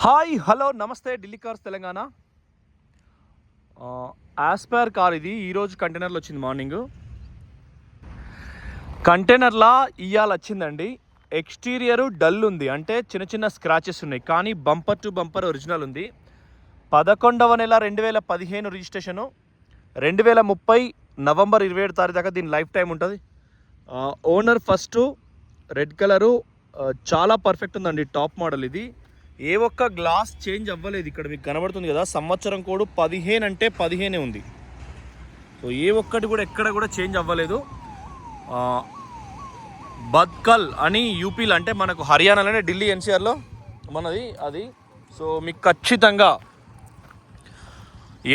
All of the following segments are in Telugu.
హాయ్ హలో నమస్తే Delhi cars Telangana. Aspire car ఇది ఈరోజు కంటైనర్లో వచ్చింది. మార్నింగ్ కంటైనర్లా ఇవాళ వచ్చిందండి. ఎక్స్టీరియర్ డల్ ఉంది, అంటే చిన్న చిన్న స్క్రాచెస్ ఉన్నాయి, కానీ బంపర్ టు బంపర్ ఒరిజినల్ ఉంది. 11వ నెల 2015 రిజిస్ట్రేషను. 2030 నవంబర్ 27 తారీఖు దాకా దీని లైఫ్ టైం ఉంటుంది. ఓనర్ ఫస్ట్ రెడ్ కలరు, చాలా పర్ఫెక్ట్ ఉందండి. టాప్ మోడల్ ఇది. ఏ ఒక్క గ్లాస్ చేంజ్ అవ్వలేదు. ఇక్కడ మీకు కనబడుతుంది కదా, సంవత్సరం కోడ్ 15 అంటే 15 ఉంది. సో ఏ ఒక్కటి కూడా ఎక్కడ కూడా చేంజ్ అవ్వలేదు. బద్కల్ అని యూపీలో, అంటే మనకు హర్యానాలోనే, ఢిల్లీ ఎన్సీఆర్లో మనది అది. సో మీకు ఖచ్చితంగా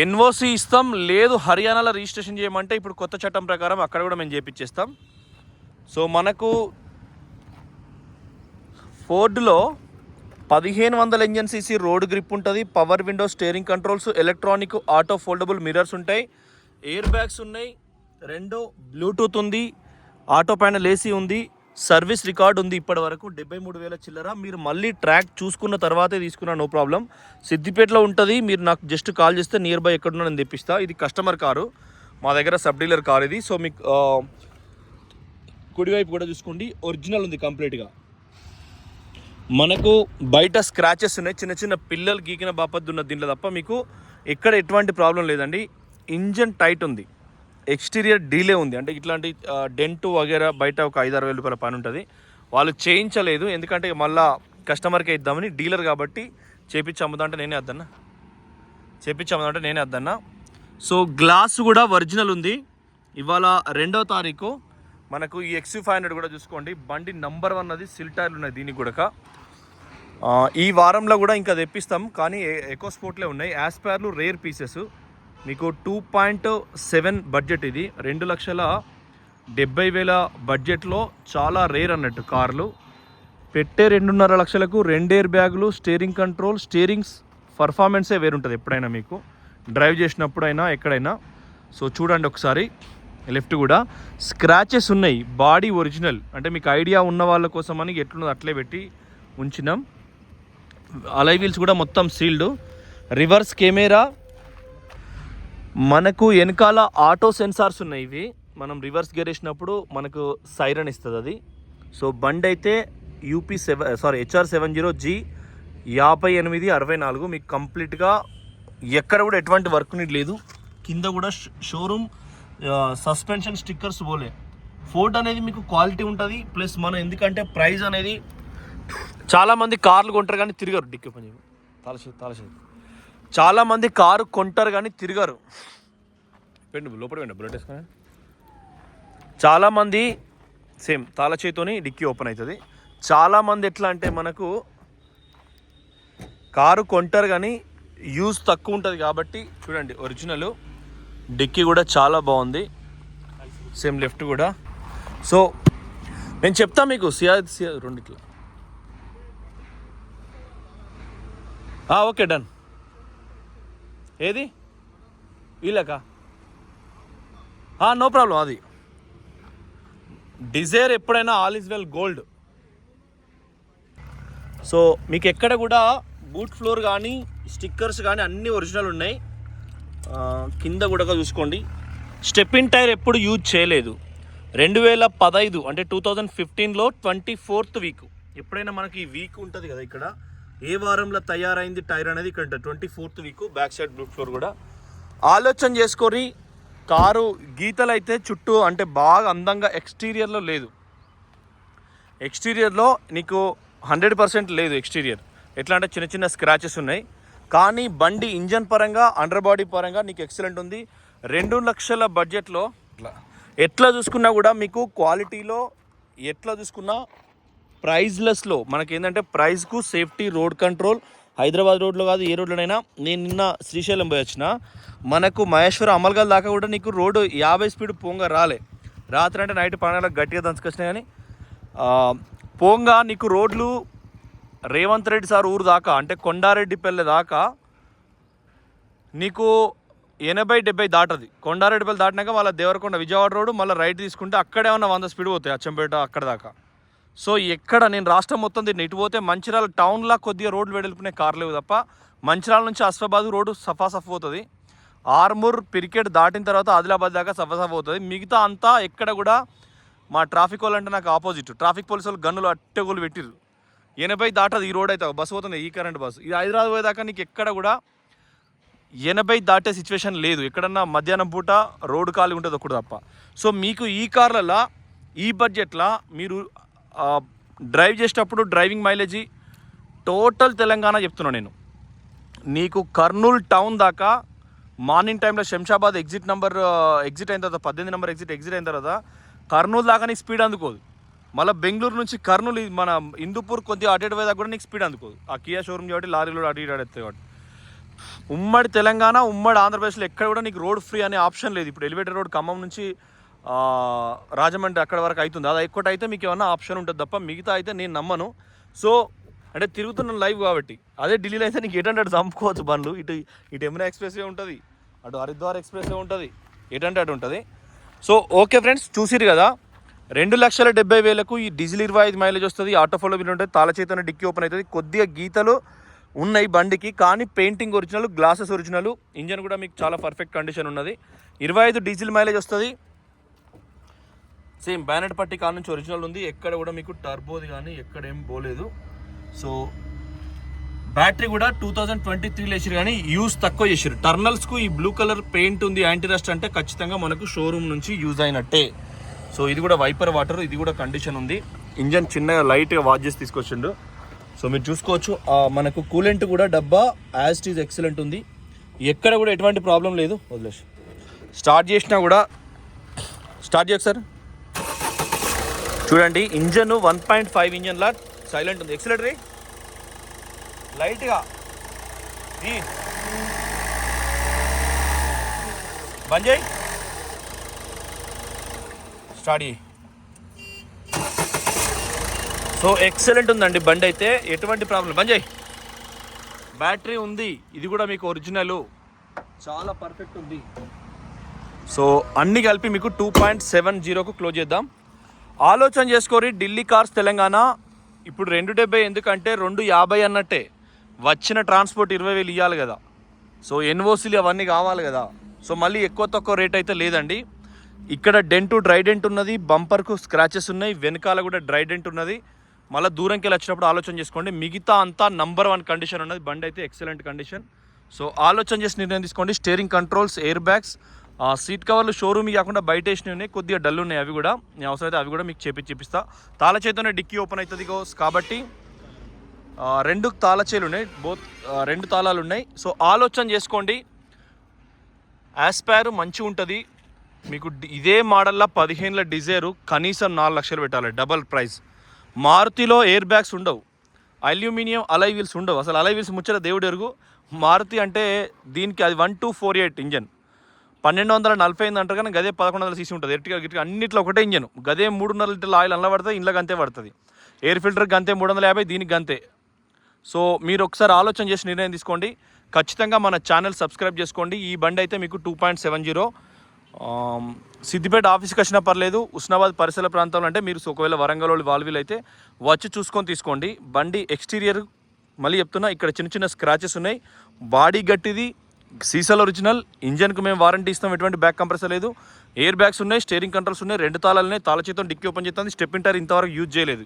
ఎన్ఓసి ఇస్తాం. లేదు హర్యానాలో రిజిస్ట్రేషన్ చేయమంటే ఇప్పుడు కొత్త చట్టం ప్రకారం అక్కడ కూడా మేము చేపించేస్తాం. సో మనకు ఫోర్డ్లో 1500 ఇంజన్ సీసీ రోడ్ గ్రిప్ ఉంటుంది. Power window, steering controls, electronic auto foldable mirrors ఉంటాయి. ఎయిర్ బ్యాగ్స్ ఉన్నాయి, 2 బ్లూటూత్ ఉంది, ఆటో ప్యానల్ ఏసీ ఉంది, సర్వీస్ రికార్డ్ ఉంది. ఇప్పటి వరకు 73,000 చిల్లర. మీరు మళ్ళీ ట్రాక్ చూసుకున్న తర్వాతే తీసుకున్నా, నో ప్రాబ్లం. సిద్దిపేటలో ఉంటుంది. మీరు నాకు జస్ట్ కాల్ చేస్తే నియర్ బై ఎక్కడున్నా నేను తెప్పిస్తా. ఇది కస్టమర్ కారు, మా దగ్గర సబ్ డీలర్ కార్ ఇది. సో మీకు కుడివైపు కూడా చూసుకోండి, ఒరిజినల్ ఉంది కంప్లీట్గా. మనకు బయట స్క్రాచెస్ ఉన్నాయి, చిన్న చిన్న పిల్లలు గీకిన బాపద్దు ఉన్న దీంట్లో తప్ప మీకు ఎక్కడ ఎటువంటి ప్రాబ్లం లేదండి. ఇంజన్ టైట్ ఉంది, ఎక్స్టీరియర్ డీలే ఉంది, అంటే ఇట్లాంటి డెంట్ వగేరా బయట ఒక 5-6 వేల రూపాయల పని ఉంటుంది. వాళ్ళు చేయించలేదు, ఎందుకంటే మళ్ళీ కస్టమర్కే ఇద్దామని. డీలర్ కాబట్టి చేపించి అమ్ముదామంటే నేనే అద్దన్నా. సో గ్లాస్ కూడా ఒరిజినల్ ఉంది. ఇవాళ 2వ తారీఖు. మనకు ఈ XU500 కూడా చూసుకోండి, బండి నంబర్ 1 అది. సిల్ టైర్లు ఉన్నాయి దీనికి కూడా. ఈ వారంలో కూడా ఇంకా తెప్పిస్తాం, కానీ ఎకో స్పోర్ట్లే ఉన్నాయి. ఆస్పైర్లు రేర్ పీసెస్. మీకు 2.7 బడ్జెట్ ఇది. 2,70,000 బడ్జెట్లో చాలా రేర్ అన్నట్టు కార్లు. పెట్టే 2.5 లక్షలకు 2 ఎయిర్ బ్యాగులు, స్టీరింగ్ కంట్రోల్, స్టీరింగ్స్ పర్ఫార్మెన్సే వేరుంటుంది ఎప్పుడైనా మీకు డ్రైవ్ చేసినప్పుడైనా ఎక్కడైనా. సో చూడండి ఒకసారి. లెఫ్ట్ కూడా స్క్రాచెస్ ఉన్నాయి, బాడీ ఒరిజినల్, అంటే మీకు ఐడియా ఉన్న వాళ్ళ కోసమని ఎట్లున్నది అట్లే పెట్టి ఉంచినాం. అలై వీల్స్ కూడా మొత్తం సీల్డ్. రివర్స్ కెమెరా, మనకు వెనకాల ఆటో సెన్సార్స్ ఉన్నాయి. ఇవి మనం రివర్స్ గేర్ వేసినప్పుడు మనకు సైరన్ ఇస్తుంది అది. సో బండి అయితే HR70G 5864. మీకు కంప్లీట్గా ఎక్కడ కూడా ఎటువంటి వర్క్ నీడ్ లేదు. కింద కూడా షోరూమ్ సస్పెన్షన్ స్టిక్కర్స్ పోలే. ఫోర్డ్ అనేది మీకు క్వాలిటీ ఉంటుంది. ప్లస్ మనం ఎందుకంటే ప్రైస్ అనేది, చాలామంది కార్లు కొంటారు కానీ తిరగరు. డిక్కి పని తాళచేది చాలామంది కారు కొంటారు కానీ తిరగరు. లోపల బుల్లెట్ వేసుకొని చాలామంది సేమ్ తాళచేతితోని డిక్కీ ఓపెన్ అవుతుంది. చాలామంది ఎట్లా అంటే మనకు కారు కొంటారు కానీ యూజ్ తక్కువ ఉంటుంది కాబట్టి. చూడండి ఒరిజినల్ డిక్కీ కూడా చాలా బాగుంది. సేమ్ లెఫ్ట్ కూడా. సో నేను చెప్తా మీకు సియా రెండిట్లా. Okay done. ఏది వీళ్ళకా? No problem. అది డిజైర్ ఎప్పుడైనా all is well gold. So మీకు ఎక్కడ కూడా బూట్ ఫ్లోర్ కానీ స్టిక్కర్స్ కానీ అన్నీ ఒరిజినల్ ఉన్నాయి. కింద కూడా చూసుకోండి. స్టెప్ ఇన్ టైర్ ఎప్పుడు యూజ్ చేయలేదు. 2015 అంటే 2015లో 24th వీక్. ఎప్పుడైనా మనకి ఈ వీక్ ఉంటుంది కదా, ఇక్కడ ఏ వారంలో తయారైంది టైర్ అనేది ఇక్కడ 24th week. Back side boot floor కూడా ఆలోచన చేసుకోరి. కారు గీతలు అయితే చుట్టూ అంటే బాగా అందంగా ఎక్స్టీరియర్లో లేదు. ఎక్స్టీరియర్లో నీకు 100% లేదు ఎక్స్టీరియర్. ఎట్లా అంటే చిన్న చిన్న స్క్రాచెస్ ఉన్నాయి, కానీ బండి ఇంజన్ పరంగా, అండర్ బాడీ పరంగా నీకు ఎక్సలెంట్ ఉంది. 2 లక్షల బడ్జెట్లో ఎట్లా చూసుకున్నా కూడా మీకు క్వాలిటీలో ఎట్లా చూసుకున్నా ప్రైజ్లెస్లో మనకేంటంటే ప్రైస్కు సేఫ్టీ, రోడ్ కంట్రోల్. హైదరాబాద్ రోడ్లో కాదు, ఏ రోడ్లోనైనా. నేను నిన్న శ్రీశైలం పోయి వచ్చిన, మనకు మహేశ్వరం అమల్గల్ దాకా కూడా నీకు రోడ్డు 50 స్పీడ్ పోంగా రాలే. రాత్రి అంటే నైట్ 12 గట్టిగా దంచుకొచ్చినా కానీ పోంగా నీకు రోడ్లు రేవంత్ రెడ్డి సార్ ఊరు దాకా, అంటే కొండారెడ్డిపల్లె దాకా నీకు 80-70 దాటది. కొండారెడ్డిపల్లి దాటినాక వాళ్ళ దేవరకొండ విజయవాడ రోడ్డు, మళ్ళీ రైట్ తీసుకుంటే అక్కడే ఉన్న 100 స్పీడ్ పోతాయి అచ్చంపేట అక్కడ దాకా. సో ఎక్కడ నేను రాష్ట్రం మొత్తం దీన్ని ఇటు పోతే మంచిర్యాల టౌన్లో కొద్దిగా రోడ్లు వెడల్పునే కార్లు లేవు తప్ప మంచిర్యాల నుంచి అస్ఫాబాద్ రోడ్డు సఫా పోతుంది. ఆర్మూర్ పిరికెట్ దాటిన తర్వాత ఆదిలాబాద్ దాకా సఫా పోతుంది. మిగతా అంతా ఎక్కడ కూడా మా ట్రాఫిక్ వాళ్ళు అంటే నాకు ఆపోజిట్ ట్రాఫిక్ పోలీసు వాళ్ళు గన్నులు అట్టెగోలు పెట్టిర్రు. 80 దాటది ఈ రోడ్ అయితే బస్సు పోతుంది, ఈ కరెంట్ బస్సు. ఇది హైదరాబాద్ పోయేదాకా నీకు ఎక్కడ కూడా 80 దాటే సిచ్యువేషన్ లేదు. ఎక్కడన్నా మధ్యాహ్నం పూట రోడ్డు ఖాళీ ఉంటుంది ఒకటి తప్ప. సో మీకు ఈ కార్లలో ఈ బడ్జెట్లో మీరు డ్రైవ్ చేసేటప్పుడు డ్రైవింగ్ మైలేజీ టోటల్ తెలంగాణ చెప్తున్నాను నేను. నీకు కర్నూలు టౌన్ దాకా మార్నింగ్ టైంలో శంషాబాద్ ఎగ్జిట్ అయిన తర్వాత 18 నెంబర్ ఎగ్జిట్ అయిన తర్వాత కర్నూలు దాకా నీకు స్పీడ్ అందుకోదు. మళ్ళీ బెంగళూరు నుంచి కర్నూలు మన హిందూపూర్ కొద్దిగా అటు పోయేదాకా కూడా నీకు స్పీడ్ అందుకోదు. ఆ కియా షోరూమ్ కాబట్టి లారీలో అటు ఇటు ఆడేస్తాయి కాబట్టి. ఉమ్మడి తెలంగాణ ఉమ్మడి ఆంధ్రప్రదేశ్లో ఎక్కడ కూడా నీకు రోడ్ ఫ్రీ అనే ఆప్షన్ లేదు. ఇప్పుడు ఎలివేటెడ్ రోడ్ ఖమ్మం నుంచి రాజమండ్రి అక్కడ వరకు అవుతుంది. అది ఎక్కువ అయితే మీకు ఏమన్నా ఆప్షన్ ఉంటుంది తప్ప మిగతా అయితే నేను నమ్మను. సో అంటే తిరుగుతున్న లైవ్ కాబట్టి. అదే ఢిల్లీలో అయితే నీకు ఎటంటే అటు చంపుకోవచ్చు బండ్లు. ఇటు యమునా ఎక్స్ప్రెస్వే ఉంటుంది, అటు హరిద్వార్ ఎక్స్ప్రెస్వే ఉంటుంది, ఎటంటే అటు ఉంటుంది. సో ఓకే ఫ్రెండ్స్, చూసిరు కదా 2,70,000 ఈ డీజిల్ 25 మైలేజ్ వస్తుంది. ఆటో ఫోలో బిల్ ఉంటుంది, తాళ చేతన డిక్కీ ఓపెన్ అవుతుంది. కొద్దిగా గీతలు ఉన్నాయి బండికి, కానీ painting original, glasses original, engine కూడా మీకు చాలా పర్ఫెక్ట్ కండిషన్ ఉన్నది. 25 డీజిల్ మైలేజ్ వస్తుంది. సేమ్ బ్యానెట్ పట్టి కాడ నుంచి ఒరిజినల్ ఉంది. ఎక్కడ కూడా మీకు టర్బోది కానీ ఎక్కడ ఏం పోలేదు. సో బ్యాటరీ కూడా 2023 వేసారు, కానీ యూజ్ తక్కువ చేసారు. టర్నల్స్కు ఈ బ్లూ కలర్ పెయింట్ ఉంది, యాంటీ రస్ట్, అంటే ఖచ్చితంగా మనకు షోరూమ్ నుంచి యూజ్ అయినట్టే. సో ఇది కూడా వైపర్ వాటర్, ఇది కూడా కండిషన్ ఉంది. ఇంజన్ చిన్నగా లైట్గా వాష్ చేసి తీసుకొచ్చిండు. సో మీరు చూసుకోవచ్చు. మనకు కూలెంట్ కూడా డబ్బా యాజ్ ఇట్ ఈజ్ ఎక్సలెంట్ ఉంది. ఎక్కడ కూడా ఎటువంటి ప్రాబ్లం లేదు. వదిలేసి స్టార్ట్ చేసినా కూడా స్టార్ట్ చేయకు సార్. చూడండి ఇంజన్ 1.5 ఇంజన్లా సైలెంట్ ఉంది. ఎక్సలెటరీ లైట్గా బంద్ చేయి, స్టార్ట్ చేయి. సో ఎక్సలెంట్ ఉందండి బండి అయితే, ఎటువంటి ప్రాబ్లం. బంద్ చేయి. బ్యాటరీ ఉంది, ఇది కూడా మీకు ఒరిజినల్, చాలా పర్ఫెక్ట్ ఉంది. సో అన్నీ కలిపి మీకు 2.70కు క్లోజ్ చేద్దాం. ఆలోచన చేసుకోరి ఢిల్లీ కార్స్ తెలంగాణ ఇప్పుడు 270 ఎందుకంటే 250 అన్నట్టే. వచ్చిన ట్రాన్స్పోర్ట్ 20,000 ఇవ్వాలి కదా. సో ఎన్ఓసీలు అవన్నీ కావాలి కదా. సో మళ్ళీ ఎక్కువ తక్కువ రేట్ అయితే లేదండి. ఇక్కడ డ్రై డెంట్ ఉన్నది, బంపర్కు స్క్రాచెస్ ఉన్నాయి, వెనకాల కూడా డ్రై డెంట్ ఉన్నది. మళ్ళీ దూరంకి వెళ్ళి వచ్చినప్పుడు ఆలోచన చేసుకోండి. మిగతా అంతా నంబర్ 1 కండిషన్ ఉన్నది. బండి అయితే ఎక్సలెంట్ కండిషన్. సో ఆలోచన చేసి నిర్ణయం తీసుకోండి. Steering controls, air bags, seat కవర్లు షోరూమ్ కాకుండా బయట వేసినవి ఉన్నాయి, కొద్దిగా డల్ ఉన్నాయి. అవి కూడా నేను అవసరమైతే అవి కూడా మీకు చూపిస్తా. తాళ చేతనే డిక్కీ ఓపెన్ అవుతుంది కాబట్టి 2 తాళచేలు ఉన్నాయి, రెండు తాళాలు ఉన్నాయి. సో ఆలోచన చేసుకోండి. యాస్పైర్ మంచిగా ఉంటుంది మీకు. ఇదే మోడల్లో 15 డిజైరు కనీసం 4 లక్షలు పెట్టాలి, డబల్ ప్రైస్. మారుతిలో ఎయిర్ బ్యాగ్స్ ఉండవు, అల్యూమినియం అలై వీల్స్ ఉండవు. అసలు అలై వీల్స్ ముచ్చట దేవుడు ఎరుగు. మారుతి అంటే దీనికి అది 1248 ఇంజన్ 1248 అంటారు, కానీ గదే 1100 సీసీ ఉంటుంది. ఎర్టిగా గిట్టిగా అన్నిట్లో ఒకటే ఇంజన్. గదే 3.5 లీటర్ల ఆయిల్ అందులో పడుతుంది, ఇంట్లో గంతే పడుతుంది. ఎయిర్ ఫిల్టర్కి గంతే 350, దీనికి గంతే. సో మీరు ఒకసారి ఆలోచన చేసి నిర్ణయం తీసుకోండి. ఖచ్చితంగా మన ఛానల్ సబ్స్క్రైబ్ చేసుకోండి. ఈ బండి అయితే మీకు 2.70. సిద్దిపేట ఆఫీస్కి వచ్చినా పర్లేదు, ఉస్నాబాద్ పరిసర ప్రాంతంలో అంటే మీరు ఒకవేళ వరంగల్ వాల్వీలు అయితే వచ్చి చూసుకొని తీసుకోండి. బండి ఎక్స్టీరియర్ మళ్ళీ చెప్తున్నా, ఇక్కడ చిన్న చిన్న స్క్రాచెస్ ఉన్నాయి. బాడీ గట్టిది, సీసాలు ఒరిజినల్. ఇంజన్కి మేము వారంటీ ఇస్తాం, ఎటువంటి బ్యాక్ కంప్రెసర్ లేదు. ఎయిర్ బ్యాగ్స్ ఉన్నాయి, స్టీరింగ్ కంట్రోల్స్ ఉన్నాయి, 2 తాళాలు ఉన్నాయి. తాళ చేతం డిక్కీ ఓపెన్ చేస్తుంది. స్టెప్పిన్ టైర్ ఇంతవరకు యూజ్ చేయలేదు.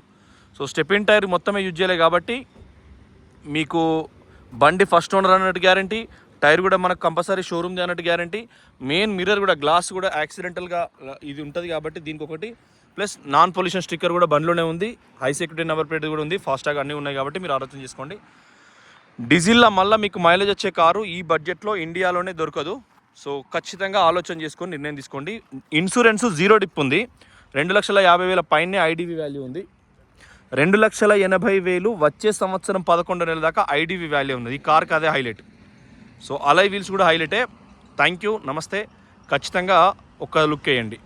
సో స్టెప్పిన్ టైర్ మొత్తమే యూజ్ చేయలేదు కాబట్టి మీకు బండి ఫస్ట్ ఓనర్ అన్నట్టు గ్యారంటీ. టైర్ కూడా మనకు కంపల్సరీ షోరూమ్ది అన్నట్టు గ్యారంటీ. మెయిన్ మిర్రర్ కూడా, గ్లాస్ కూడా యాక్సిడెంటల్గా ఇది ఉంటుంది కాబట్టి దీనికి ఒకటి. ప్లస్ నాన్ పొల్యూషన్ స్టిక్కర్ కూడా బండిలోనే ఉంది. హై సెక్యూరిటీ నెంబర్ ప్లేట్ కూడా ఉంది. ఫాస్టాగ్ అన్నీ ఉన్నాయి కాబట్టి మీరు ఆలోచన చేసుకోండి. డీజిల్లో మళ్ళీ మీకు మైలేజ్ వచ్చే కారు ఈ బడ్జెట్లో ఇండియాలోనే దొరకదు. సో ఖచ్చితంగా ఆలోచన చేసుకొని నిర్ణయం తీసుకోండి. ఇన్సూరెన్స్ 0 డిప్ ఉంది. 2,50,000 పైనే ఐడివి వాల్యూ ఉంది. 2,80,000 వచ్చే సంవత్సరం 11 నెలల దాకా ఐడివి వాల్యూ ఉన్నది. ఈ కార్కి అదే హైలైట్. సో అలై వీల్స్ కూడా హైలైటే. థ్యాంక్ యూ, నమస్తే. ఖచ్చితంగా ఒక లుక్ వేయండి.